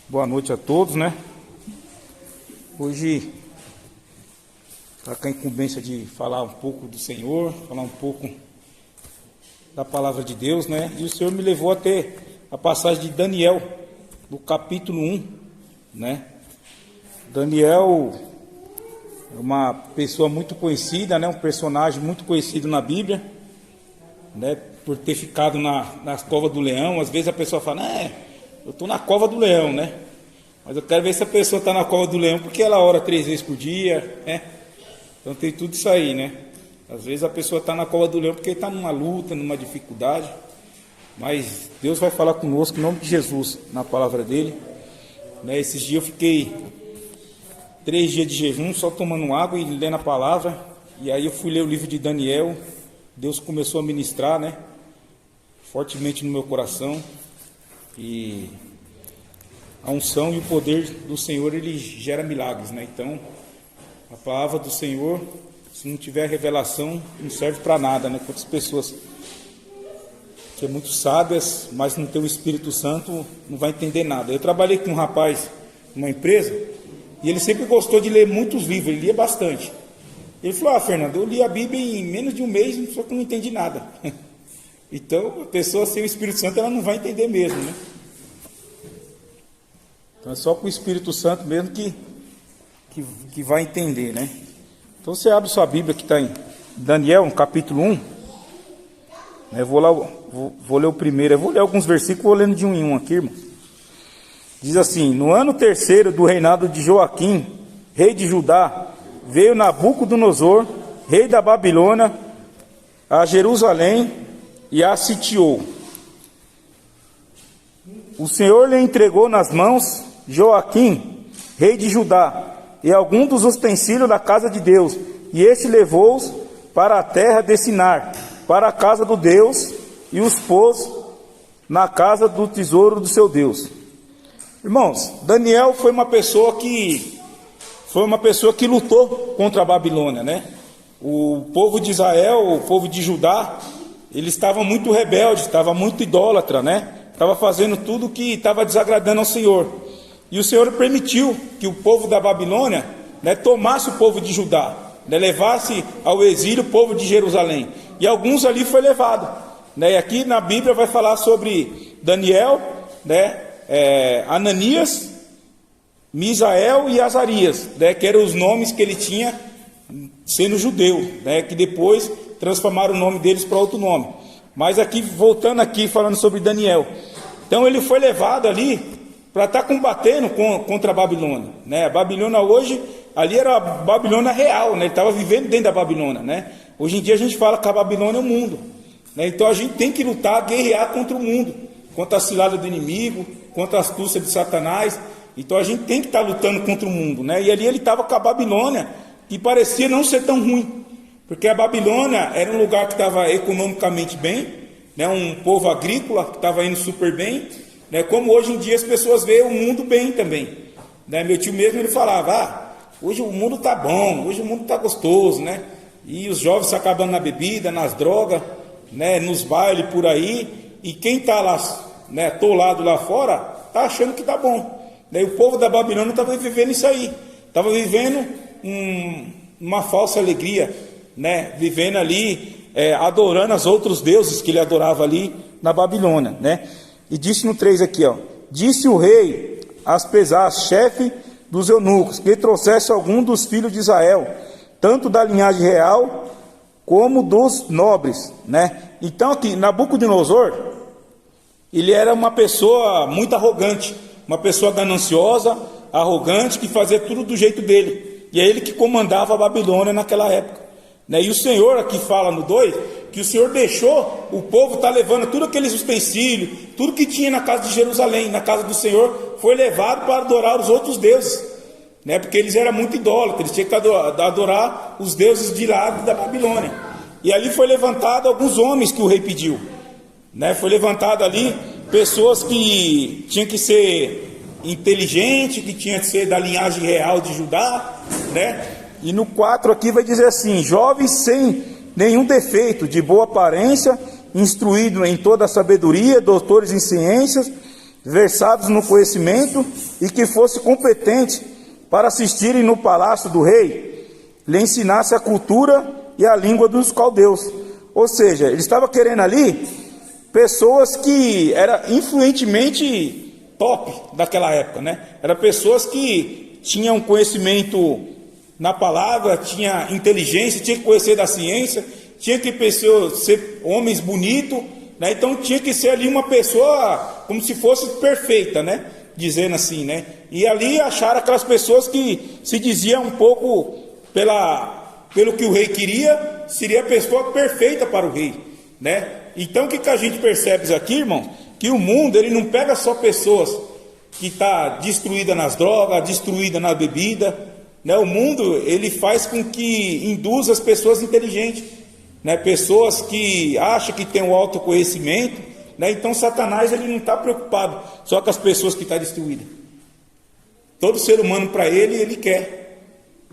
Boa noite a todos, né? Hoje está com a incumbência de falar um pouco do Senhor, falar um pouco da palavra de Deus, né? E o Senhor me levou até a passagem de Daniel, do capítulo 1, né? Daniel é uma pessoa muito conhecida, né? Um personagem muito conhecido na Bíblia, né? Por ter ficado na cova do leão. Às vezes a pessoa fala, eu estou na cova do leão, né? Mas eu quero ver se a pessoa está na cova do leão porque ela ora 3 vezes por dia, né? Então tem tudo isso aí, né? Às vezes a pessoa está na cova do leão porque está numa luta, numa dificuldade. Mas Deus vai falar conosco em nome de Jesus, na palavra dele, né? Esses dias eu fiquei 3 dias de jejum, só tomando água e lendo a palavra. E aí eu fui ler o livro de Daniel. Deus começou a ministrar, né? Fortemente no meu coração. E a unção e o poder do Senhor, ele gera milagres, né? Então, a palavra do Senhor, se não tiver revelação, não serve para nada, né? Quantas pessoas que é muito sábias, mas não tem o Espírito Santo, não vai entender nada. Eu trabalhei com um rapaz numa empresa, e ele sempre gostou de ler muitos livros, ele lia bastante. Ele falou, Fernando, eu li a Bíblia em menos de um mês, só que não entendi nada. Então, a pessoa sem o Espírito Santo, ela não vai entender mesmo, né? Então é só com o Espírito Santo mesmo que vai entender, né? Então você abre sua Bíblia que está em Daniel, no capítulo 1. Eu vou ler o primeiro, eu vou ler alguns versículos, vou lendo de um em um aqui, irmão. Diz assim, no ano 3º do reinado de Joaquim, rei de Judá, veio Nabucodonosor, rei da Babilônia, a Jerusalém e a sitiou. O Senhor lhe entregou nas mãos Joaquim, rei de Judá, e alguns dos utensílios da casa de Deus, e este levou-os para a terra de Sinar, para a casa do Deus, e os pôs na casa do tesouro do seu Deus. Irmãos, Daniel foi uma pessoa que lutou contra a Babilônia, né? O povo de Israel, o povo de Judá, eles estavam muito rebeldes, estavam muito idólatra, né? Estava fazendo tudo que estava desagradando ao Senhor. E o Senhor permitiu que o povo da Babilônia, né, tomasse o povo de Judá, né, levasse ao exílio o povo de Jerusalém. E alguns ali foi levado, né? E aqui na Bíblia vai falar sobre Daniel, né, Ananias, Misael e Azarias, né, que eram os nomes que ele tinha sendo judeu, né, que depois transformaram o nome deles para outro nome. Mas aqui, voltando aqui, falando sobre Daniel. Então ele foi levado ali para estar combatendo contra a Babilônia, né? A Babilônia hoje, ali era a Babilônia real, né? Ele estava vivendo dentro da Babilônia, né? Hoje em dia a gente fala que a Babilônia é o mundo, né? Então a gente tem que lutar, guerrear contra o mundo, contra a cilada do inimigo, contra a astúcia de Satanás. Então a gente tem que estar lutando contra o mundo, né? E ali ele estava com a Babilônia, que parecia não ser tão ruim, porque a Babilônia era um lugar que estava economicamente bem, né? Um povo agrícola que estava indo super bem, né? Como hoje em dia as pessoas veem o mundo bem também, né? Meu tio mesmo, ele falava, hoje o mundo está bom, hoje o mundo está gostoso, né? E os jovens se acabando na bebida, nas drogas, né? Nos bailes por aí, e quem está lá, né, atolado lá fora, está achando que está bom. Daí o povo da Babilônia estava vivendo isso aí, estava vivendo uma falsa alegria, né? Vivendo ali, adorando os outros deuses que ele adorava ali na Babilônia, né? E disse no 3 aqui, ó, disse o rei Aspesaz, chefe dos eunucos, que trouxesse algum dos filhos de Israel, tanto da linhagem real como dos nobres, né? Então aqui, Nabucodonosor, ele era uma pessoa muito arrogante, uma pessoa gananciosa, arrogante, que fazia tudo do jeito dele. E é ele que comandava a Babilônia naquela época, né? E o Senhor aqui fala no 2, que o Senhor deixou o povo estar levando tudo aqueles utensílios, tudo que tinha na casa de Jerusalém, na casa do Senhor, foi levado para adorar os outros deuses, né? Porque eles eram muito idólatras, eles tinham que adorar os deuses de lá da Babilônia. E ali foi levantado alguns homens que o rei pediu, né? Foi levantado ali pessoas que tinham que ser inteligentes, que tinham que ser da linhagem real de Judá, né? E no 4 aqui vai dizer assim, jovens sem nenhum defeito, de boa aparência, instruído em toda a sabedoria, doutores em ciências, versados no conhecimento e que fosse competente para assistirem no palácio do rei, lhe ensinasse a cultura e a língua dos caldeus. Ou seja, ele estava querendo ali pessoas que eram influentemente top daquela época, né? Eram pessoas que tinham conhecimento na palavra, tinha inteligência, tinha que conhecer da ciência, tinha que ser homens bonitos, né? Então tinha que ser ali uma pessoa como se fosse perfeita, né? Dizendo assim, né? E ali acharam aquelas pessoas que se diziam um pouco pelo que o rei queria, seria a pessoa perfeita para o rei, né? Então o que a gente percebe aqui, irmão? Que o mundo, ele não pega só pessoas que estão destruídas nas drogas, destruídas na bebida, né? O mundo, ele faz com que induza as pessoas inteligentes, né? Pessoas que acham que têm um autoconhecimento, né? Então Satanás, ele não está preocupado só com as pessoas que estão destruídas. Todo ser humano, para ele quer,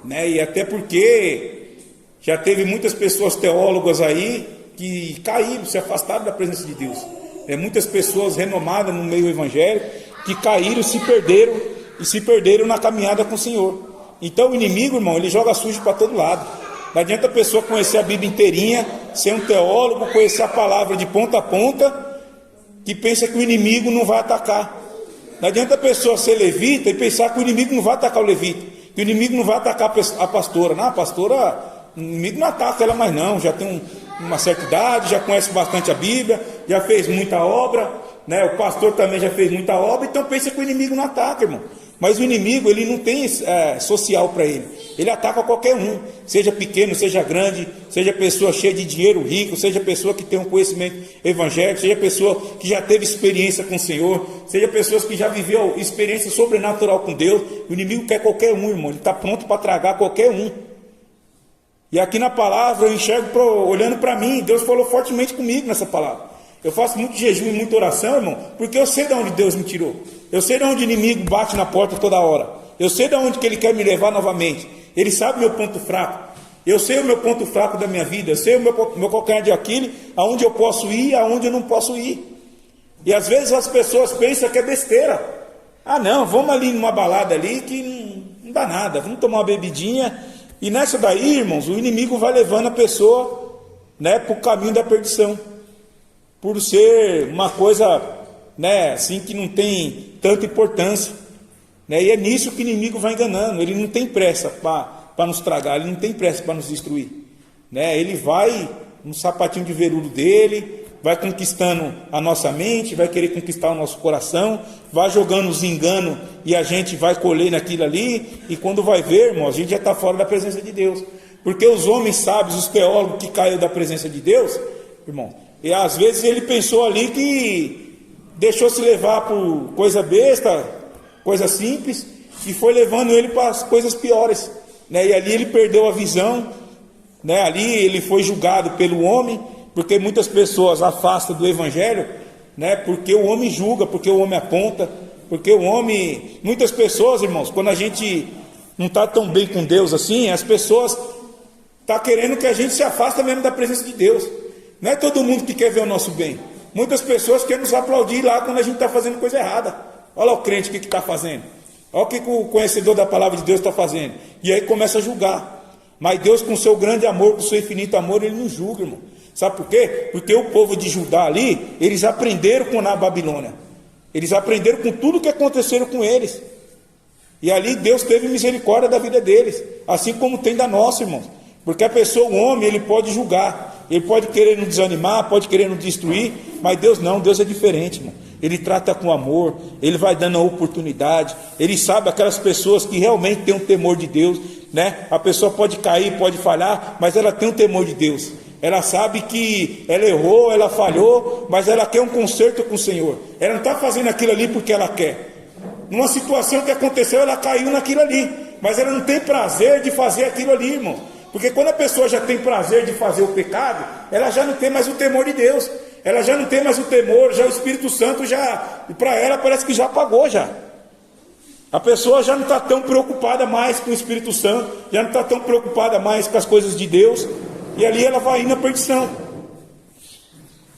né? E até porque já teve muitas pessoas teólogas aí que caíram, se afastaram da presença de Deus. Muitas pessoas renomadas no meio evangélico que caíram, se perderam na caminhada com o Senhor. Então o inimigo, irmão, ele joga sujo para todo lado. Não adianta a pessoa conhecer a Bíblia inteirinha, ser um teólogo, conhecer a palavra de ponta a ponta, que pensa que o inimigo não vai atacar. Não adianta a pessoa ser levita e pensar que o inimigo não vai atacar o levita, que o inimigo não vai atacar a pastora. Não, a pastora, o inimigo não ataca ela mais não, já tem uma certa idade, já conhece bastante a Bíblia, já fez muita obra, né? O pastor também já fez muita obra, então pensa que o inimigo não ataca, irmão. Mas o inimigo, ele não tem social para ele. Ele ataca qualquer um, seja pequeno, seja grande, seja pessoa cheia de dinheiro, rico, seja pessoa que tem um conhecimento evangélico, seja pessoa que já teve experiência com o Senhor, seja pessoas que já viveu experiência sobrenatural com Deus. O inimigo quer qualquer um, irmão. Ele está pronto para tragar qualquer um. E aqui na palavra eu enxergo, olhando para mim, Deus falou fortemente comigo nessa palavra. Eu faço muito jejum e muita oração, irmão, porque eu sei de onde Deus me tirou. Eu sei de onde o inimigo bate na porta toda hora. Eu sei de onde que ele quer me levar novamente. Ele sabe o meu ponto fraco. Eu sei o meu ponto fraco da minha vida. Eu sei o meu calcanhar de Aquiles, aonde eu posso ir e aonde eu não posso ir. E às vezes as pessoas pensam que é besteira. Ah não, vamos ali numa balada ali que não dá nada. Vamos tomar uma bebidinha. E nessa daí, irmãos, o inimigo vai levando a pessoa, né, para o caminho da perdição. Por ser uma coisa, né, assim, que não tem tanta importância, né? E é nisso que o inimigo vai enganando. Ele não tem pressa para nos tragar, ele não tem pressa para nos destruir, né? Ele vai no sapatinho de veludo dele, vai conquistando a nossa mente, vai querer conquistar o nosso coração, vai jogando os enganos e a gente vai colher naquilo ali, e quando vai ver, irmão, a gente já está fora da presença de Deus. Porque os homens sábios, os teólogos que caíram da presença de Deus, irmão, e às vezes ele pensou ali que deixou se levar por coisa besta, coisa simples, e foi levando ele para as coisas piores, né? E ali ele perdeu a visão, né? Ali ele foi julgado pelo homem, porque muitas pessoas afastam do evangelho, né? Porque o homem julga, porque o homem aponta, porque o homem... Muitas pessoas, irmãos, quando a gente não está tão bem com Deus assim, as pessoas estão querendo que a gente se afaste mesmo da presença de Deus. Não é todo mundo que quer ver o nosso bem. Muitas pessoas querem nos aplaudir lá quando a gente está fazendo coisa errada. Olha o crente o que está fazendo. Olha o que o conhecedor da palavra de Deus está fazendo. E aí começa a julgar. Mas Deus, com o seu grande amor, com o seu infinito amor, ele não julga, irmão. Sabe por quê? Porque o povo de Judá ali, eles aprenderam com a Babilônia. Eles aprenderam com tudo que aconteceu com eles. E ali Deus teve misericórdia da vida deles. Assim como tem da nossa, irmãos. Porque a pessoa, o homem, ele pode julgar. Ele pode querer nos desanimar, pode querer nos destruir, mas Deus não, Deus é diferente, irmão. Ele trata com amor, ele vai dando a oportunidade, ele sabe aquelas pessoas que realmente têm um temor de Deus, né? A pessoa pode cair, pode falhar, mas ela tem um temor de Deus. Ela sabe que ela errou, ela falhou, mas ela quer um conserto com o Senhor. Ela não está fazendo aquilo ali porque ela quer. Numa situação que aconteceu, ela caiu naquilo ali, mas ela não tem prazer de fazer aquilo ali, irmão. Porque quando a pessoa já tem prazer de fazer o pecado, ela já não tem mais o temor de Deus. Ela já não tem mais o temor, já o Espírito Santo já, para ela parece que já apagou já. A pessoa já não está tão preocupada mais com o Espírito Santo, já não está tão preocupada mais com as coisas de Deus, e ali ela vai indo na perdição.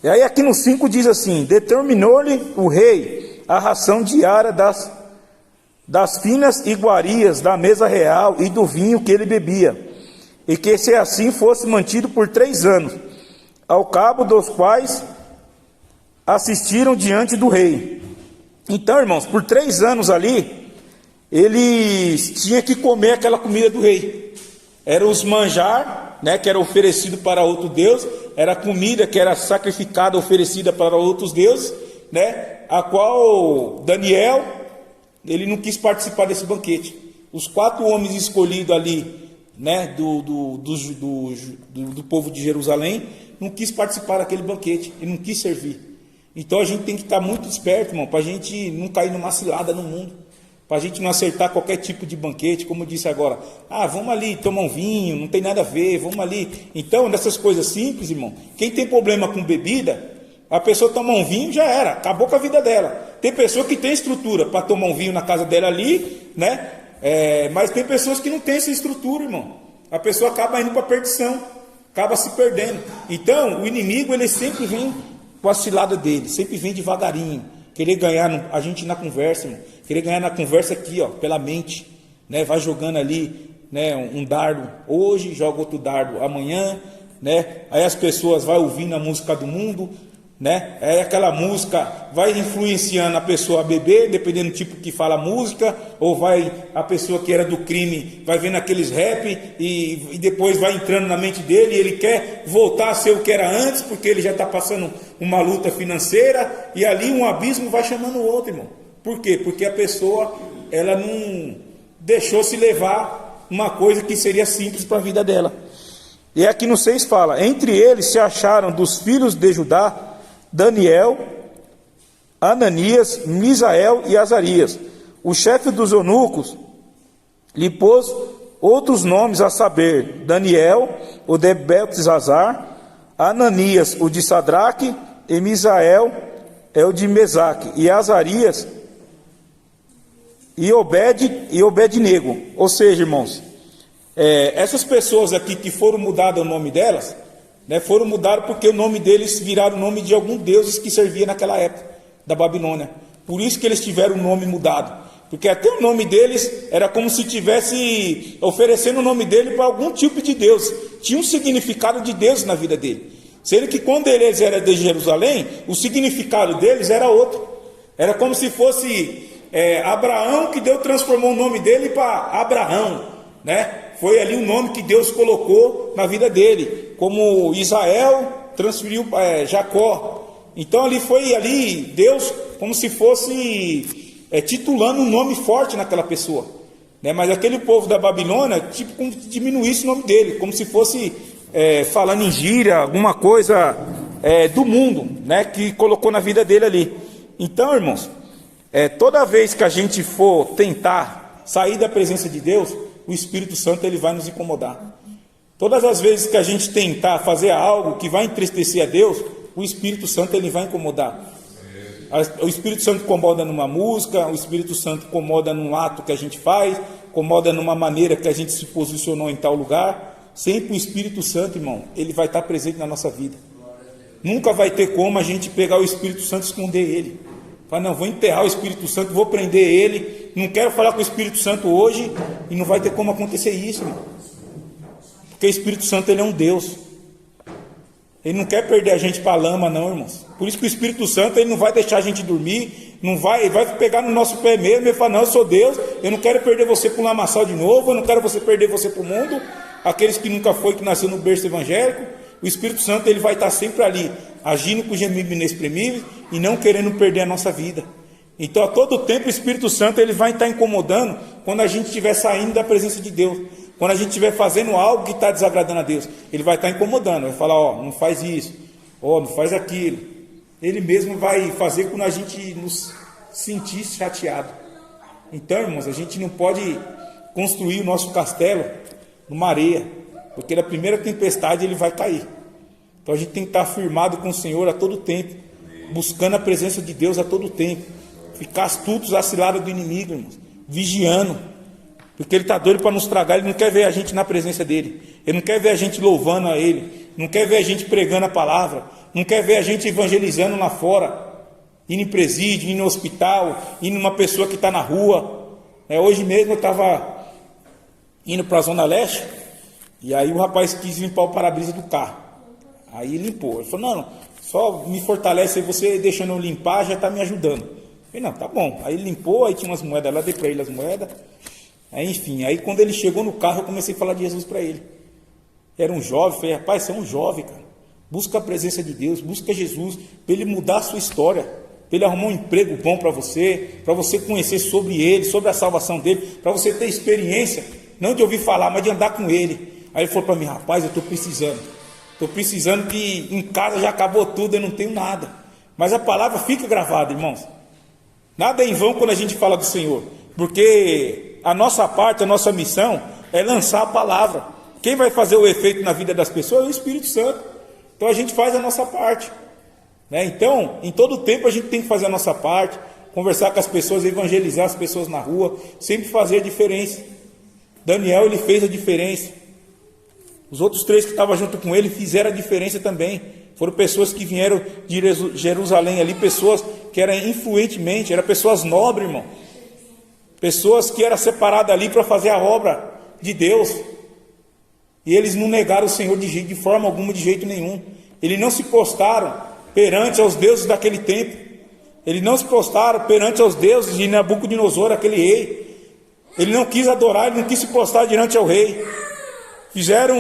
E aí aqui no 5 diz assim: determinou-lhe o rei a ração diária das finas iguarias da mesa real e do vinho que ele bebia, e que se assim fosse mantido por 3 anos, ao cabo dos quais assistiram diante do rei. Então, irmãos, por 3 anos ali, eles tinham que comer aquela comida do rei. Era os manjar, né, que era oferecido para outro deus, era a comida que era sacrificada, oferecida para outros deuses, né, a qual Daniel, ele não quis participar desse banquete. Os 4 homens escolhidos ali, né, do povo de Jerusalém, não quis participar daquele banquete, ele não quis servir. Então a gente tem que estar muito esperto, irmão, para a gente não cair numa cilada no mundo, para a gente não acertar qualquer tipo de banquete, como eu disse agora. Vamos ali tomar um vinho, não tem nada a ver, vamos ali. Então, nessas coisas simples, irmão, quem tem problema com bebida, a pessoa toma um vinho, já era, acabou com a vida dela. Tem pessoa que tem estrutura para tomar um vinho na casa dela ali, né? Mas tem pessoas que não têm essa estrutura, irmão. A pessoa acaba indo para a perdição, acaba se perdendo. Então, o inimigo, ele sempre vem com a cilada dele, sempre vem devagarinho, querer ganhar a gente na conversa, irmão. Querer ganhar na conversa aqui, ó, pela mente, né? Vai jogando ali, né, um dardo hoje, joga outro dardo amanhã, né? Aí as pessoas vão ouvindo a música do mundo, né? Aí aquela música vai influenciando a pessoa a beber, dependendo do tipo que fala a música, ou vai a pessoa que era do crime, vai vendo aqueles rap e depois vai entrando na mente dele, e ele quer voltar a ser o que era antes, porque ele já está passando uma luta financeira, e ali um abismo vai chamando o outro, irmão. Por quê? Porque a pessoa, ela não deixou se levar uma coisa que seria simples para a vida dela. E aqui no 6 fala: entre eles se acharam dos filhos de Judá Daniel, Ananias, Misael e Azarias. O chefe dos eunucos lhe pôs outros nomes, a saber, Daniel, o de Beltesazar, Ananias, o de Sadraque, e Misael, o de Mesaque, e Azarias, e Obed-nego. Ou seja, irmãos, essas pessoas aqui que foram mudadas o nome delas, né, foram mudados porque o nome deles viraram o nome de algum deuses que servia naquela época da Babilônia. Por isso que eles tiveram o nome mudado, porque até o nome deles era como se tivesse oferecendo o nome dele para algum tipo de Deus. Tinha um significado de Deus na vida dele. Sendo que quando eles eram de Jerusalém, o significado deles era outro. Era como se fosse Abraão, que Deus transformou o nome dele para Abraão, né? Foi ali o nome que Deus colocou na vida dele, como Israel transferiu Jacó. Então ali foi Deus como se fosse titulando um nome forte naquela pessoa, né? Mas aquele povo da Babilônia, tipo, como se diminuísse o nome dele, como se fosse falando em gíria, alguma coisa do mundo, né? Que colocou na vida dele ali. Então, irmãos, toda vez que a gente for tentar sair da presença de Deus, o Espírito Santo, ele vai nos incomodar. Todas as vezes que a gente tentar fazer algo que vai entristecer a Deus, o Espírito Santo, ele vai incomodar. O Espírito Santo incomoda numa música, o Espírito Santo incomoda num ato que a gente faz, incomoda numa maneira que a gente se posicionou em tal lugar. Sempre o Espírito Santo, irmão, ele vai estar presente na nossa vida. Nunca vai ter como a gente pegar o Espírito Santo e esconder ele. Fala, não, vou enterrar o Espírito Santo, vou prender ele, não quero falar com o Espírito Santo hoje, e não vai ter como acontecer isso, irmão. Porque o Espírito Santo, ele é um Deus. Ele não quer perder a gente para a lama, não, irmãos. Por isso que o Espírito Santo, ele não vai deixar a gente dormir, ele vai pegar no nosso pé mesmo e falar, não, eu sou Deus, eu não quero perder você para um lamaçal de novo, eu não quero perder você para o mundo. Aqueles que nunca foi, que nasceu no berço evangélico, o Espírito Santo, ele vai estar sempre ali, agindo com gemido inexprimível e não querendo perder a nossa vida. Então, a todo tempo, o Espírito Santo, ele vai estar incomodando quando a gente estiver saindo da presença de Deus. Quando a gente estiver fazendo algo que está desagradando a Deus, ele vai estar incomodando, vai falar, não faz isso, não faz aquilo. Ele mesmo vai fazer quando a gente nos sentir chateado. Então, irmãos, a gente não pode construir o nosso castelo numa areia, porque na primeira tempestade ele vai cair. Então a gente tem que estar firmado com o Senhor a todo tempo, buscando a presença de Deus a todo tempo, ficar astutos à cilada do inimigo, irmãos, vigiando, porque ele está doido para nos tragar. Ele não quer ver a gente na presença dele, ele não quer ver a gente louvando a ele, não quer ver a gente pregando a palavra, não quer ver a gente evangelizando lá fora. indo em presídio, indo no hospital, indo numa pessoa que está na rua. Hoje mesmo eu estava indo para a Zona Leste, e aí o rapaz quis limpar o para-brisa do carro. Aí limpou. Ele falou, não, só me fortalece aí, você deixando eu limpar, já está me ajudando. Eu falei, não, tá bom. Aí ele limpou, aí tinha umas moedas lá, dei para ele as moedas. Aí, enfim, aí quando ele chegou no carro, eu comecei a falar de Jesus para ele. Era um jovem, falei, rapaz, você é um jovem, cara. Busca a presença de Deus, busca Jesus, para ele mudar a sua história, para ele arrumar um emprego bom para você conhecer sobre ele, sobre a salvação dele, para você ter experiência, não de ouvir falar, mas de andar com ele. Aí ele falou para mim, rapaz, eu estou precisando que em casa já acabou tudo, eu não tenho nada. Mas a palavra fica gravada, irmãos. Nada é em vão quando a gente fala do Senhor, porque a nossa parte, a nossa missão é lançar a palavra. Quem vai fazer o efeito na vida das pessoas é o Espírito Santo. Então a gente faz a nossa parte, né? Então, em todo tempo a gente tem que fazer a nossa parte, conversar com as pessoas, evangelizar as pessoas na rua, sempre fazer a diferença. Daniel, ele fez a diferença. Os outros 3 que estavam junto com ele fizeram a diferença também. Foram pessoas que vieram de Jerusalém ali, pessoas que eram influentemente, eram pessoas nobres, irmão. Pessoas que eram separadas ali para fazer a obra de Deus. E eles não negaram o Senhor de forma alguma, de jeito nenhum. Eles não se prostraram perante aos deuses daquele tempo. Eles não se prostraram perante aos deuses de Nabucodonosor, aquele rei. Ele não quis adorar, ele não quis se prostrar diante ao rei. Fizeram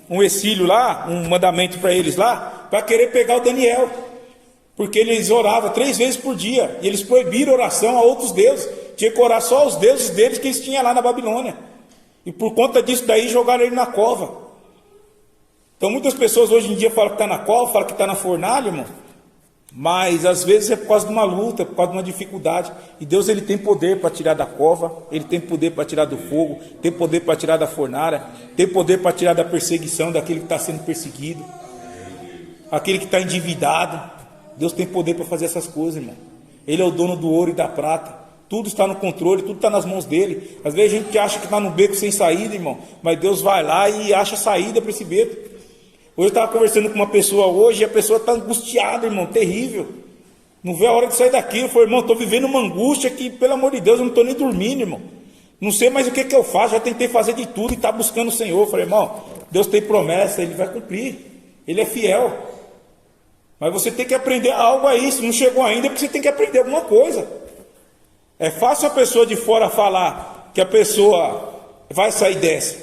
um exílio lá, um mandamento para eles lá, para querer pegar o Daniel. Porque eles oravam 3 vezes por dia, e eles proibiram oração a outros deuses. Tinha que orar só aos deuses deles que eles tinham lá na Babilônia. E por conta disso daí jogaram ele na cova. Então muitas pessoas hoje em dia falam que está na cova, falam que está na fornalha, irmão. Mas às vezes é por causa de uma luta, por causa de uma dificuldade. E Deus, ele tem poder para tirar da cova, ele tem poder para tirar do fogo, tem poder para tirar da fornalha, tem poder para tirar da perseguição daquele que está sendo perseguido, aquele que está endividado. Deus tem poder para fazer essas coisas, irmão. Ele é o dono do ouro e da prata. Tudo está no controle, tudo está nas mãos dele. Às vezes a gente acha que está no beco sem saída, irmão. Mas Deus vai lá e acha saída para esse beco. Hoje eu estava conversando com uma pessoa hoje, e a pessoa está angustiada, irmão, terrível. Não vê a hora de sair daqui. Eu falei, irmão, estou vivendo uma angústia que, pelo amor de Deus, eu não estou nem dormindo, irmão. Não sei mais o que eu faço, já tentei fazer de tudo e está buscando o Senhor. Eu falei, irmão, Deus tem promessa, Ele vai cumprir. Ele é fiel. Mas você tem que aprender algo aí. Se não chegou ainda, é porque você tem que aprender alguma coisa. É fácil a pessoa de fora falar que a pessoa vai sair dessa.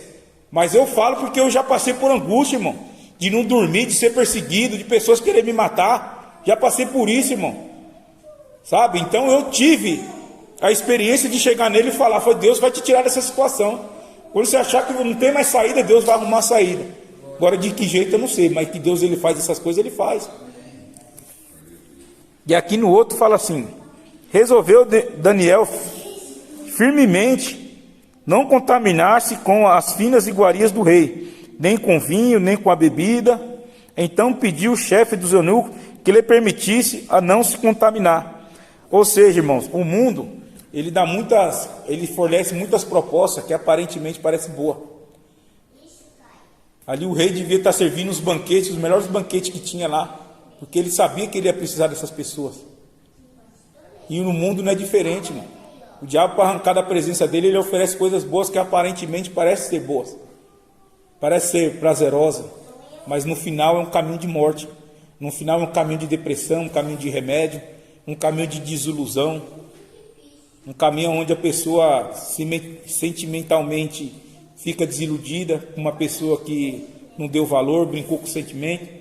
Mas eu falo porque eu já passei por angústia, irmão. De não dormir, de ser perseguido, de pessoas querer me matar. Já passei por isso, irmão. Sabe? Então eu tive a experiência de chegar nele e falar, foi Deus vai te tirar dessa situação. Quando você achar que não tem mais saída, Deus vai arrumar a saída. Agora de que jeito eu não sei, mas que Deus ele faz essas coisas, ele faz. E aqui no outro fala assim, resolveu Daniel firmemente não contaminar-se com as finas iguarias do rei, nem com vinho, nem com a bebida. Então pediu o chefe dos eunucos que lhe permitisse a não se contaminar. Ou seja, irmãos, o mundo, ele fornece muitas propostas que aparentemente parecem boas. Ali o rei devia estar servindo os banquetes, os melhores banquetes que tinha lá, porque ele sabia que ele ia precisar dessas pessoas. E no mundo não é diferente, irmão. O diabo, para arrancar da presença dele, ele oferece coisas boas que aparentemente parecem ser boas, parece ser prazerosa, mas no final é um caminho de morte. No final é um caminho de depressão, um caminho de remédio, um caminho de desilusão, um caminho onde a pessoa sentimentalmente fica desiludida com uma pessoa que não deu valor, brincou com o sentimento.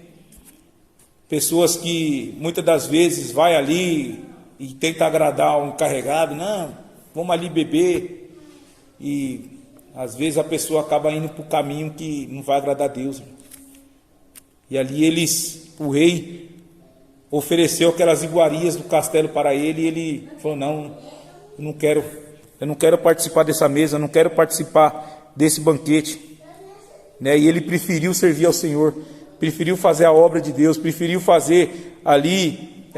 Pessoas que muitas das vezes vai ali e tenta agradar um encarregado, não, vamos ali beber, e às vezes a pessoa acaba indo para o caminho que não vai agradar a Deus. E ali o rei ofereceu aquelas iguarias do castelo para ele, e ele falou, não, eu não quero participar dessa mesa, eu não quero participar desse banquete, né? E ele preferiu servir ao Senhor, preferiu fazer a obra de Deus, preferiu fazer ali,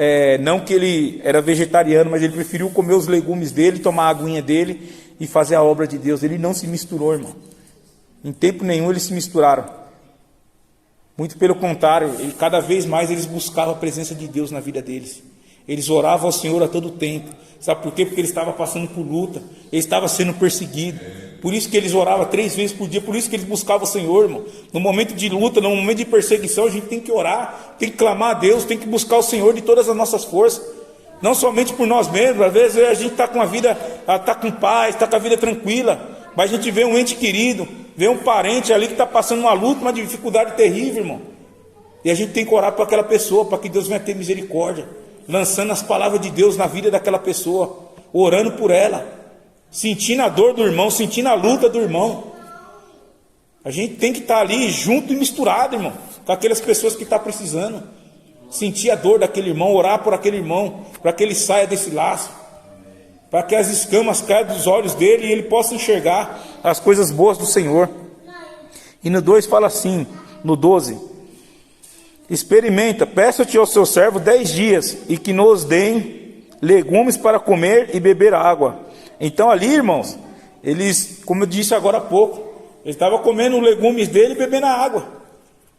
não que ele era vegetariano, mas ele preferiu comer os legumes dele, tomar a aguinha dele e fazer a obra de Deus. Ele não se misturou, irmão. Em tempo nenhum eles se misturaram. Muito pelo contrário, cada vez mais eles buscavam a presença de Deus na vida deles. Eles oravam ao Senhor a todo tempo. Sabe por quê? Porque eles estavam passando por luta, eles estavam sendo perseguidos. Por isso que eles oravam 3 vezes por dia, por isso que eles buscavam o Senhor, irmão. No momento de luta, no momento de perseguição, a gente tem que orar, tem que clamar a Deus, tem que buscar o Senhor de todas as nossas forças. Não somente por nós mesmos. Às vezes a gente está com a vida, está com paz, está com a vida tranquila, mas a gente vê um ente querido, vê um parente ali que está passando uma luta, uma dificuldade terrível, irmão. E a gente tem que orar por aquela pessoa, para que Deus venha ter misericórdia, lançando as palavras de Deus na vida daquela pessoa, orando por ela, sentindo a dor do irmão, sentindo a luta do irmão. A gente tem que estar ali junto e misturado, irmão, com aquelas pessoas que estão precisando. Sentir a dor daquele irmão, orar por aquele irmão, para que ele saia desse laço, para que as escamas caiam dos olhos dele e ele possa enxergar as coisas boas do Senhor. E no 2 fala assim, no 12: experimenta, peço-te ao seu servo 10 dias, e que nos deem legumes para comer e beber água. Então ali, irmãos, eles, como eu disse agora há pouco, eles estavam comendo os legumes dele e bebendo a água.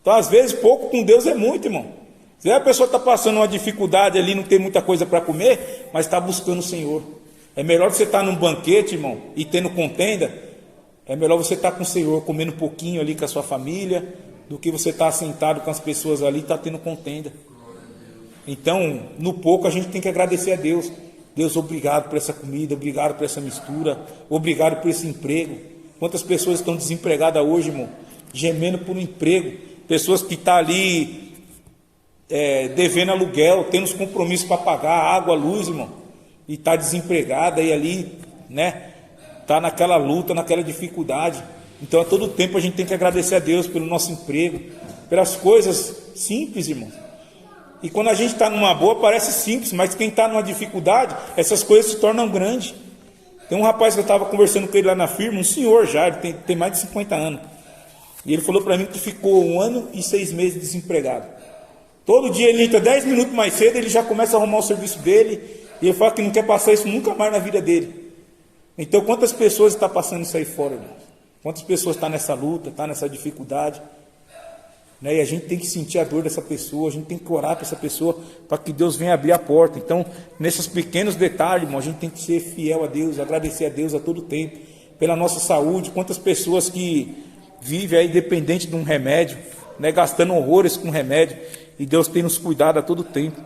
Então às vezes pouco com Deus é muito, irmão. Se a pessoa está passando uma dificuldade ali, não tem muita coisa para comer, mas está buscando o Senhor. É melhor você estar num banquete, irmão, e tendo contenda. É melhor você estar com o Senhor, comendo um pouquinho ali com a sua família, do que você estar sentado com as pessoas ali e estar tendo contenda. Então, no pouco a gente tem que agradecer a Deus. Deus, obrigado por essa comida, obrigado por essa mistura, obrigado por esse emprego. Quantas pessoas estão desempregadas hoje, irmão, gemendo por um emprego. Pessoas que estão ali devendo aluguel, tendo os compromissos para pagar água, luz, irmão, e está desempregada e ali, né, está naquela luta, naquela dificuldade. Então a todo tempo a gente tem que agradecer a Deus pelo nosso emprego, pelas coisas simples, irmão. E quando a gente está numa boa parece simples, mas quem está numa dificuldade, essas coisas se tornam grandes. Tem um rapaz que eu estava conversando com ele lá na firma, um senhor já, ele tem mais de 50 anos, e ele falou para mim que ficou 1 ano e 6 meses desempregado. Todo dia ele entra 10 minutos mais cedo, ele já começa a arrumar o serviço dele, e ele fala que não quer passar isso nunca mais na vida dele. Então quantas pessoas estão passando isso aí fora, irmão? Quantas pessoas estão nessa luta, estão nessa dificuldade, né? E a gente tem que sentir a dor dessa pessoa, a gente tem que orar para essa pessoa, para que Deus venha abrir a porta. Então, nesses pequenos detalhes, irmão, a gente tem que ser fiel a Deus, agradecer a Deus a todo tempo, pela nossa saúde. Quantas pessoas que vivem aí dependente de um remédio, né? Gastando horrores com remédio, e Deus tem nos cuidado a todo tempo.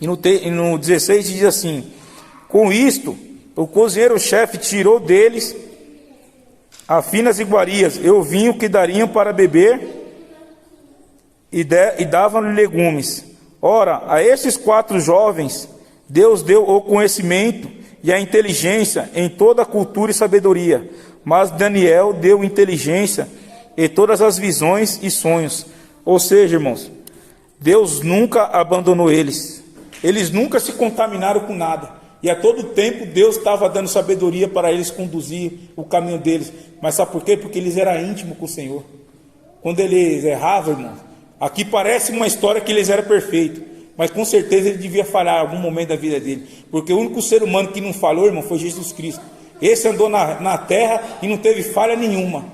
E no 16 diz assim: com isto, o cozinheiro-chefe tirou deles a finas iguarias e o vinho que dariam para beber, e davam-lhe legumes. Ora, a esses 4 jovens, Deus deu o conhecimento e a inteligência em toda a cultura e sabedoria. Mas Daniel deu inteligência em todas as visões e sonhos. Ou seja, irmãos, Deus nunca abandonou eles. Eles nunca se contaminaram com nada. E a todo tempo Deus estava dando sabedoria para eles conduzir o caminho deles. Mas sabe por quê? Porque eles eram íntimos com o Senhor. Quando eles erravam, irmão, aqui parece uma história que eles eram perfeitos, mas com certeza ele devia falhar em algum momento da vida dele. Porque o único ser humano que não falhou, irmão, foi Jesus Cristo. Esse andou na terra e não teve falha nenhuma.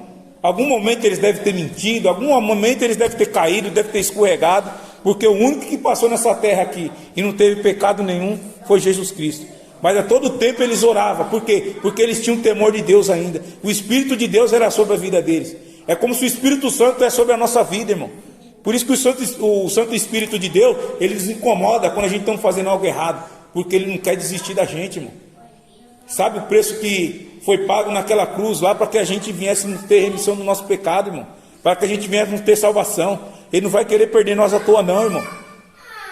Algum momento eles devem ter mentido, algum momento eles devem ter caído, devem ter escorregado, porque o único que passou nessa terra aqui e não teve pecado nenhum foi Jesus Cristo. Mas a todo tempo eles oravam. Por quê? Porque eles tinham temor de Deus ainda. O Espírito de Deus era sobre a vida deles. É como se o Espírito Santo é sobre a nossa vida, irmão. Por isso que o Santo Espírito de Deus, ele nos incomoda quando a gente está fazendo algo errado, porque ele não quer desistir da gente, irmão. Sabe o preço que foi pago naquela cruz lá para que a gente viesse ter remissão do nosso pecado, irmão? Para que a gente viesse ter salvação. Ele não vai querer perder nós à toa não, irmão.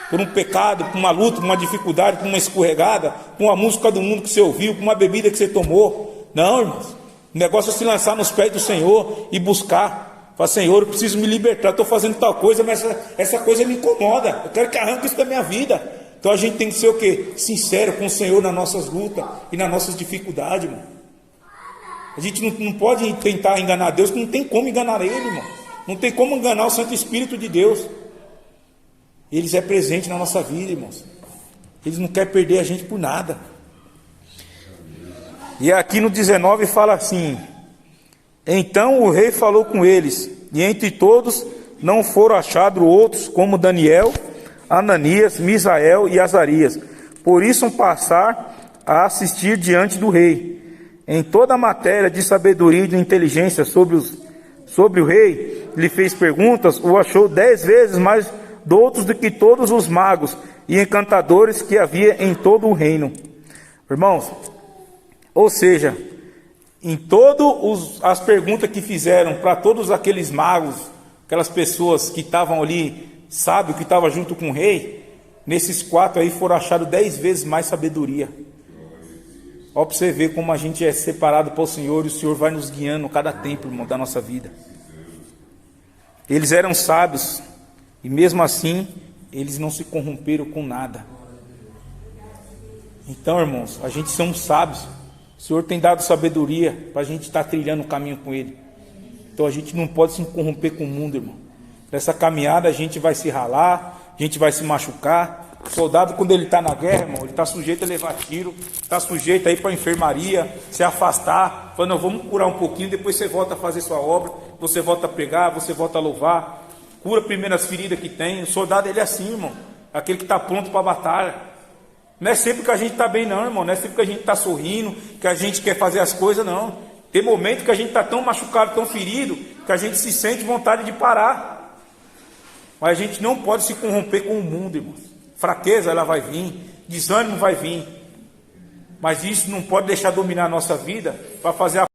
Por um pecado, por uma luta, por uma dificuldade, por uma escorregada, por uma música do mundo que você ouviu, por uma bebida que você tomou. Não, irmãos. O negócio é se lançar nos pés do Senhor e buscar. Falar: Senhor, eu preciso me libertar, estou fazendo tal coisa, mas essa coisa me incomoda. Eu quero que arranque isso da minha vida. Então a gente tem que ser o quê? Sincero com o Senhor nas nossas lutas e nas nossas dificuldades, irmão. A gente não pode tentar enganar Deus, porque não tem como enganar Ele, irmão. Não tem como enganar o Santo Espírito de Deus. Eles é presente na nossa vida, irmãos. Eles não querem perder a gente por nada. E aqui no 19 fala assim: então o rei falou com eles, e entre todos não foram achados outros como Daniel, Ananias, Misael e Azarias. Por isso passar a assistir diante do rei. Em toda a matéria de sabedoria e de inteligência sobre o rei, lhe fez perguntas, o achou 10 vezes mais doutos do que todos os magos e encantadores que havia em todo o reino. Irmãos, ou seja, em todas as perguntas que fizeram para todos aqueles magos, aquelas pessoas que estavam ali, sábios, que estavam junto com o rei, nesses 4 aí foram achados 10 vezes mais sabedoria. Ó, para você ver como a gente é separado para o Senhor, e o Senhor vai nos guiando cada tempo, irmão, da nossa vida. Eles eram sábios, e mesmo assim, eles não se corromperam com nada. Então, irmãos, a gente somos sábios. O Senhor tem dado sabedoria para a gente estar trilhando o caminho com Ele. Então a gente não pode se corromper com o mundo, irmão. Nessa caminhada a gente vai se ralar, a gente vai se machucar. O soldado, quando ele está na guerra, irmão, ele está sujeito a levar tiro, está sujeito a ir para a enfermaria, se afastar, falando, não, vamos curar um pouquinho, depois você volta a fazer sua obra, você volta a pregar, você volta a louvar, cura primeiro as feridas que tem. O soldado, ele é assim, irmão, aquele que está pronto para a batalha. Não é sempre que a gente está bem, não, irmão, não é sempre que a gente está sorrindo, que a gente quer fazer as coisas, não. Tem momento que a gente está tão machucado, tão ferido, que a gente se sente vontade de parar. Mas a gente não pode se corromper com o mundo, irmão. Fraqueza, ela vai vir, desânimo vai vir, mas isso não pode deixar dominar a nossa vida para fazer a